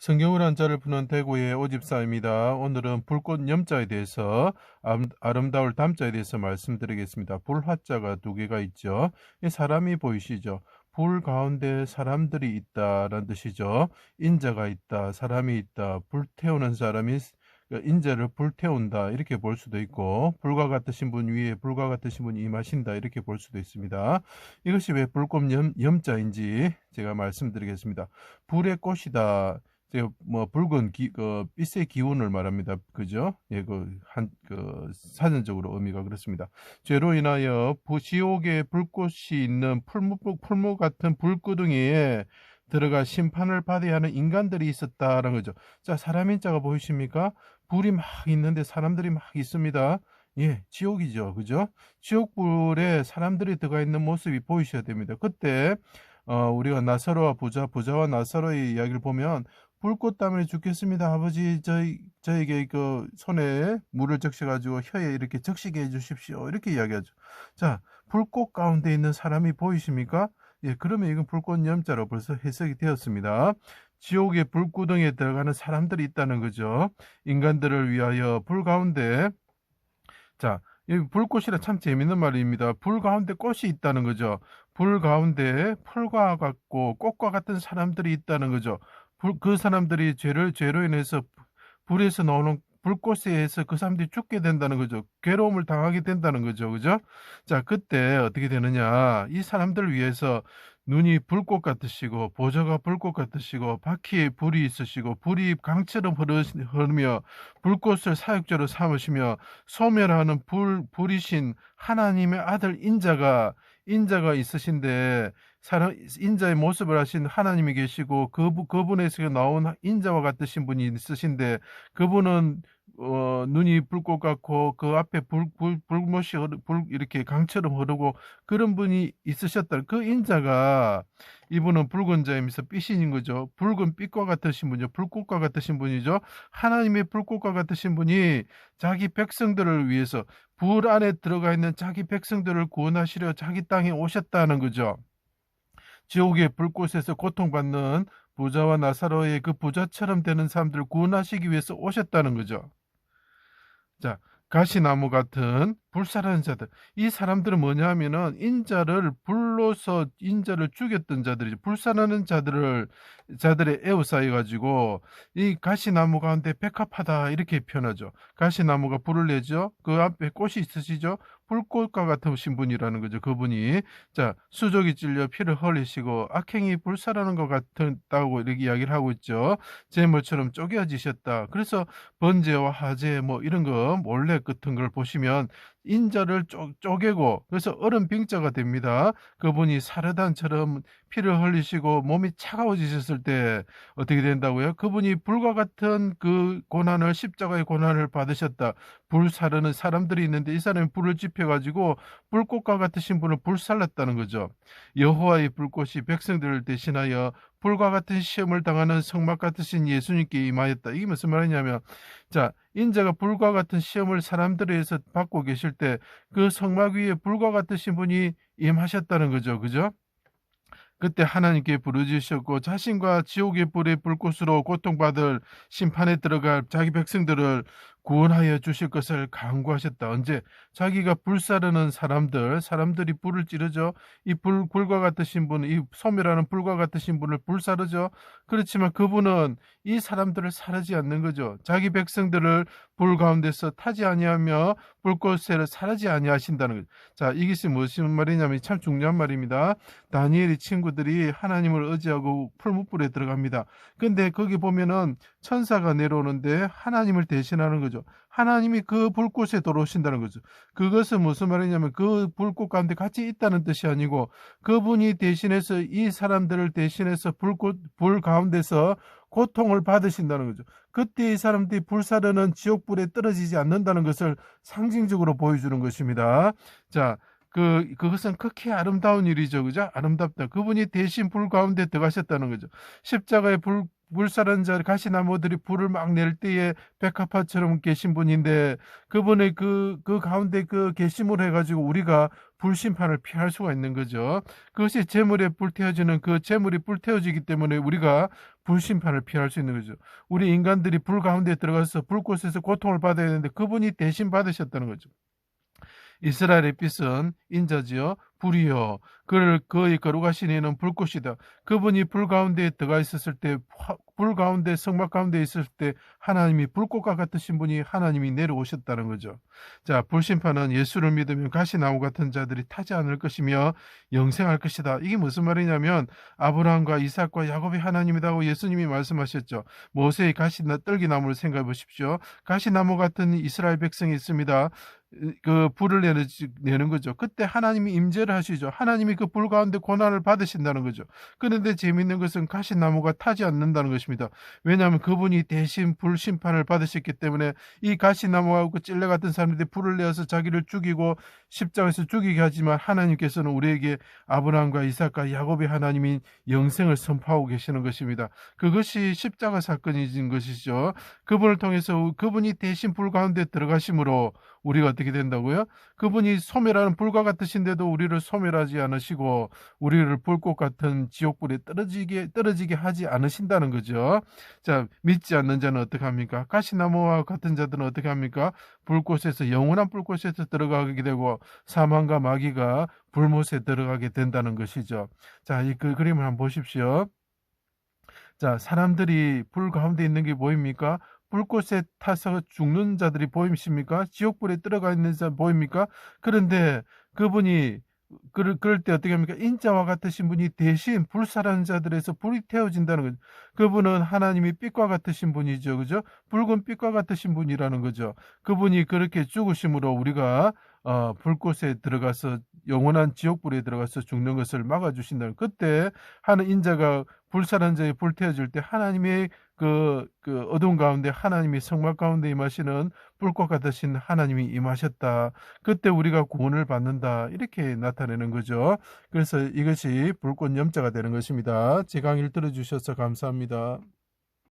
성경을 한자를 푸는 대구의 오집사입니다. 오늘은 불꽃 염자에 대해서 아름다울 담자에 대해서 말씀드리겠습니다. 불화자가 두 개가 있죠. 이 사람이 보이시죠? 불 가운데 사람들이 있다라는 뜻이죠. 인자가 있다, 사람이 있다, 불태우는 사람이 인자를 불태운다 이렇게 볼 수도 있고, 불과 같으신 분 위에 불과 같으신 분이 임하신다 이렇게 볼 수도 있습니다. 이것이 왜 불꽃 염자인지 제가 말씀드리겠습니다. 불의 꽃이다. 제가 뭐 붉은 빛의 기운을 말합니다. 그죠? 예, 사전적으로 의미가 그렇습니다. 죄로 인하여 지옥의 불꽃이 있는 풀무 같은 불구덩이에 들어가 심판을 받아야 하는 인간들이 있었다라는 거죠. 자, 사람인자가 보이십니까? 불이 막 있는데 사람들이 막 있습니다. 예, 지옥이죠. 그죠? 지옥불에 사람들이 들어가 있는 모습이 보이셔야 됩니다. 그때 우리가 나사로와 부자와 나사로의 이야기를 보면 불꽃 때문에 죽겠습니다. 아버지, 저에게 그 손에 물을 적셔가지고 혀에 이렇게 적시게 해주십시오. 이렇게 이야기하죠. 자, 불꽃 가운데 있는 사람이 보이십니까? 예, 그러면 이건 불꽃 염자로 벌써 해석이 되었습니다. 지옥의 불구덩이에 들어가는 사람들이 있다는 거죠. 인간들을 위하여 불 가운데, 자, 이 불꽃이라 참 재밌는 말입니다. 불 가운데 꽃이 있다는 거죠. 불 가운데 풀과 같고 꽃과 같은 사람들이 있다는 거죠. 그 사람들이 죄로 인해서 불에서 나오는 불꽃에 의해서 그 사람들이 죽게 된다는 거죠. 괴로움을 당하게 된다는 거죠. 그죠? 자, 그때 어떻게 되느냐. 이 사람들을 위해서 눈이 불꽃 같으시고 보좌가 불꽃 같으시고 바퀴에 불이 있으시고 불이 강처럼 흐르며 불꽃을 사육제로 삼으시며 소멸하는 불이신 하나님의 아들 인자가 있으신데 인자의 모습을 하신 하나님이 계시고 그분에서 나온 인자와 같으신 분이 있으신데 그분은 눈이 불꽃 같고 그 앞에 불못이 이렇게 강처럼 흐르고 그런 분이 있으셨다. 그 인자가 이분은 붉은 자이면서 빛인 거죠. 붉은 빛과 같으신 분이죠. 불꽃과 같으신 분이죠. 하나님의 불꽃과 같으신 분이 자기 백성들을 위해서 불 안에 들어가 있는 자기 백성들을 구원하시려 자기 땅에 오셨다는 거죠. 지옥의 불꽃에서 고통받는 부자와 나사로의 그 부자처럼 되는 사람들을 구원하시기 위해서 오셨다는 거죠. 자, 가시나무 같은 불사라는 자들. 이 사람들은 뭐냐 하면은 불로서 인자를 죽였던 자들이죠. 불사라는 자들의 에워싸여 가지고 이 가시나무 가운데 백합하다 이렇게 표현하죠. 가시나무가 불을 내죠. 그 앞에 꽃이 있으시죠. 불꽃과 같으신 분이라는 거죠. 그분이 자, 수족이 찔려 피를 흘리시고 악행이 불사라는 것 같다고 이렇게 이야기를 하고 있죠. 재물처럼 쪼개지셨다. 그래서 번제와 화제 뭐 이런 거 몰래 같은 걸 보시면 인자를 쪼개고 그래서 얼음 빙자가 됩니다. 그분이 사르단처럼 피를 흘리시고 몸이 차가워지셨을 때 어떻게 된다고요? 그분이 불과 같은 그 고난을 십자가의 고난을 받으셨다. 불사르는 사람들이 있는데 이 사람이 불을 지펴가지고 불꽃과 같으신 분을 불살랐다는 거죠. 여호와의 불꽃이 백성들을 대신하여 불과 같은 시험을 당하는 성막 같으신 예수님께 임하였다. 이게 무슨 말이냐면 자, 인자가 불과 같은 시험을 사람들에 의해서 받고 계실 때 그 성막 위에 불과 같으신 분이 임하셨다는 거죠. 그죠? 그때 하나님께 부르짖으셨고 자신과 지옥의 불의 불꽃으로 고통받을 심판에 들어갈 자기 백성들을 구원하여 주실 것을 간구하셨다. 언제? 자기가 불사르는 사람들이 불을 찌르죠. 이 불과 같으신 분, 이 소멸하는 불과 같으신 분을 불사르죠. 그렇지만 그분은 이 사람들을 사르지 않는 거죠. 자기 백성들을 불 가운데서 타지 아니하며 불꽃에 사르지 아니하신다는 거죠. 자, 이것이 무슨 말이냐면 참 중요한 말입니다. 다니엘의 친구들이 하나님을 의지하고 풀무불에 들어갑니다. 근데 거기 보면은 천사가 내려오는데 하나님을 대신하는 거죠. 하나님이 그 불꽃에 들어오신다는 거죠. 그것은 무슨 말이냐면 그 불꽃 가운데 같이 있다는 뜻이 아니고 그분이 대신해서 이 사람들을 대신해서 불 가운데서 고통을 받으신다는 거죠. 그때 이 사람들이 불사르는 지옥불에 떨어지지 않는다는 것을 상징적으로 보여주는 것입니다. 자, 그것은 극히 아름다운 일이죠. 그죠? 아름답다. 그분이 대신 불 가운데 들어가셨다는 거죠. 십자가에 불사른 자 가시나무들이 불을 막 낼 때에 백합화처럼 계신 분인데 그분의 그 가운데 그 계심을 해가지고 우리가 불심판을 피할 수가 있는 거죠. 그것이 재물에 불태워지는 그 재물이 불태워지기 때문에 우리가 불심판을 피할 수 있는 거죠. 우리 인간들이 불 가운데 들어가서 불꽃에서 고통을 받아야 되는데 그분이 대신 받으셨다는 거죠. 이스라엘의 빛은 인자지요 불이요 그를 그의 거룩하신 이는 불꽃이다. 그분이 불 가운데 들어가 있었을 때, 불 가운데 성막 가운데 있을 때 하나님이 불꽃과 같으신 분이 하나님이 내려오셨다는 거죠. 자, 불심판은 예수를 믿으면 가시나무 같은 자들이 타지 않을 것이며 영생할 것이다. 이게 무슨 말이냐면 아브라함과 이삭과 야곱이 하나님이라고 예수님이 말씀하셨죠. 모세의 떨기나무를 생각해 보십시오. 가시나무 같은 이스라엘 백성이 있습니다. 그 불을 내는 거죠. 그때 하나님이 임재를 하시죠. 하나님이 그 불 가운데 고난을 받으신다는 거죠. 그런데 재미있는 것은 가시나무가 타지 않는다는 것입니다. 왜냐하면 그분이 대신 불 심판을 받으셨기 때문에 이 가시나무하고 그 찔레 같은 사람들이 불을 내어서 자기를 죽이고 십자가에서 죽이게 하지만 하나님께서는 우리에게 아브라함과 이삭과 야곱의 하나님인 영생을 선포하고 계시는 것입니다. 그것이 십자가 사건인 것이죠. 그분을 통해서 그분이 대신 불 가운데 들어가심으로 우리가 어떻게 된다고요? 그분이 소멸하는 불과 같으신데도 우리를 소멸하지 않으시고 우리를 불꽃 같은 지옥불에 떨어지게 하지 않으신다는 거죠. 자, 믿지 않는 자는 어떻게 합니까? 가시나무와 같은 자들은 어떻게 합니까? 불꽃에서 영원한 불꽃에서 들어가게 되고 사망과 마귀가 불못에 들어가게 된다는 것이죠. 자, 그 그림을 한번 보십시오. 자, 사람들이 불 가운데 있는 게 보입니까? 불꽃에 타서 죽는 자들이 보이십니까? 지옥불에 들어가 있는 자 보입니까? 그런데 그분이 그럴 때 어떻게 합니까? 인자와 같으신 분이 대신 불사라는 자들에서 불이 태워진다는 거죠. 그분은 하나님이 빛과 같으신 분이죠. 그죠? 붉은 빛과 같으신 분이라는 거죠. 그분이 그렇게 죽으심으로 우리가 불꽃에 들어가서 영원한 지옥불에 들어가서 죽는 것을 막아주신다는 그때 하는 인자가 불사란 자에 불태워질 때 하나님의 그 어두운 가운데 하나님이 성막 가운데 임하시는 불꽃 같으신 하나님이 임하셨다. 그때 우리가 구원을 받는다. 이렇게 나타내는 거죠. 그래서 이것이 불꽃 염자가 되는 것입니다. 제 강의를 들어주셔서 감사합니다.